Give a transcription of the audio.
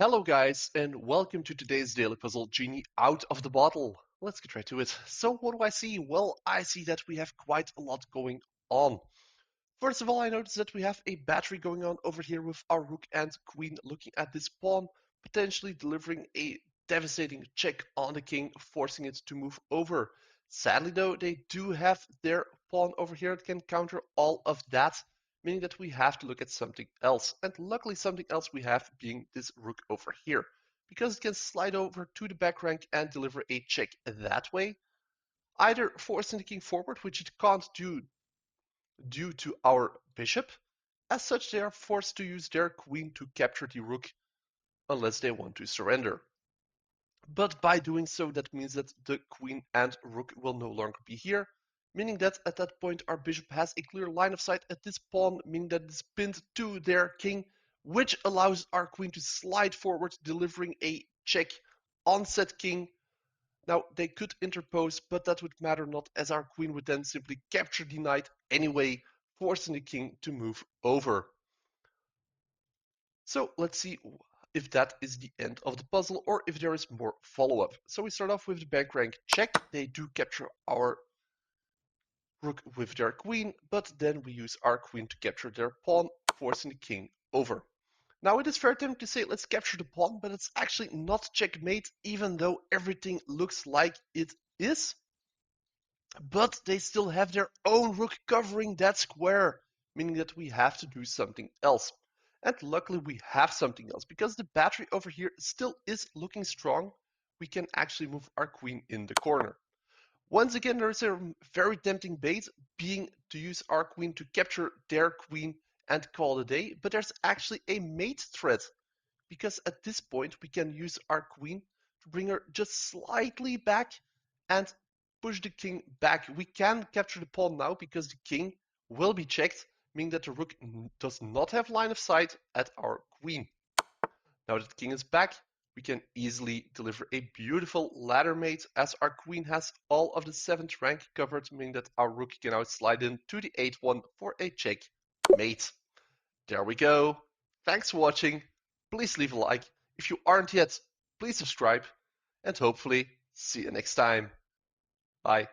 Hello guys, and welcome to today's daily puzzle, Genie Out of the Bottle. Let's get right to it. So what do I see? Well, I see that we have quite a lot going on. First of all, I notice that we have a battery going on over here with our rook and queen looking at this pawn, potentially delivering a devastating check on the king, forcing it to move over. Sadly though, they do have their pawn over here that can counter all of that, meaning that we have to look at something else. And luckily something else we have being this rook over here, because it can slide over to the back rank and deliver a check that way, either forcing the king forward, which it can't do due to our bishop. As such, they are forced to use their queen to capture the rook unless they want to surrender. But by doing so, that means that the queen and rook will no longer be here, meaning that at that point our bishop has a clear line of sight at this pawn, meaning that it's pinned to their king, which allows our queen to slide forward, delivering a check on said king. Now, they could interpose, but that would matter not, as our queen would then simply capture the knight anyway, forcing the king to move over. So let's see if that is the end of the puzzle or if there is more follow-up. So we start off with the back rank check. They do capture our rook with their queen, but then we use our queen to capture their pawn, forcing the king over. Now it is fair tempting to say let's capture the pawn, but it's actually not checkmate, even though everything looks like it is. But they still have their own rook covering that square, meaning that we have to do something else. And luckily we have something else, because the battery over here still is looking strong. We can actually move our queen in the corner. Once again, there is a very tempting bait, being to use our queen to capture their queen and call it a day, but there's actually a mate threat, because at this point we can use our queen to bring her just slightly back and push the king back. We can capture the pawn now because the king will be checked, meaning that the rook does not have line of sight at our queen. Now that the king is back, we can easily deliver a beautiful ladder mate, as our queen has all of the 7th rank covered, meaning that our rook can now slide in to the 8th one for a check mate. There we go. Thanks for watching. Please leave a like. If you aren't yet, please subscribe, and hopefully see you next time. Bye.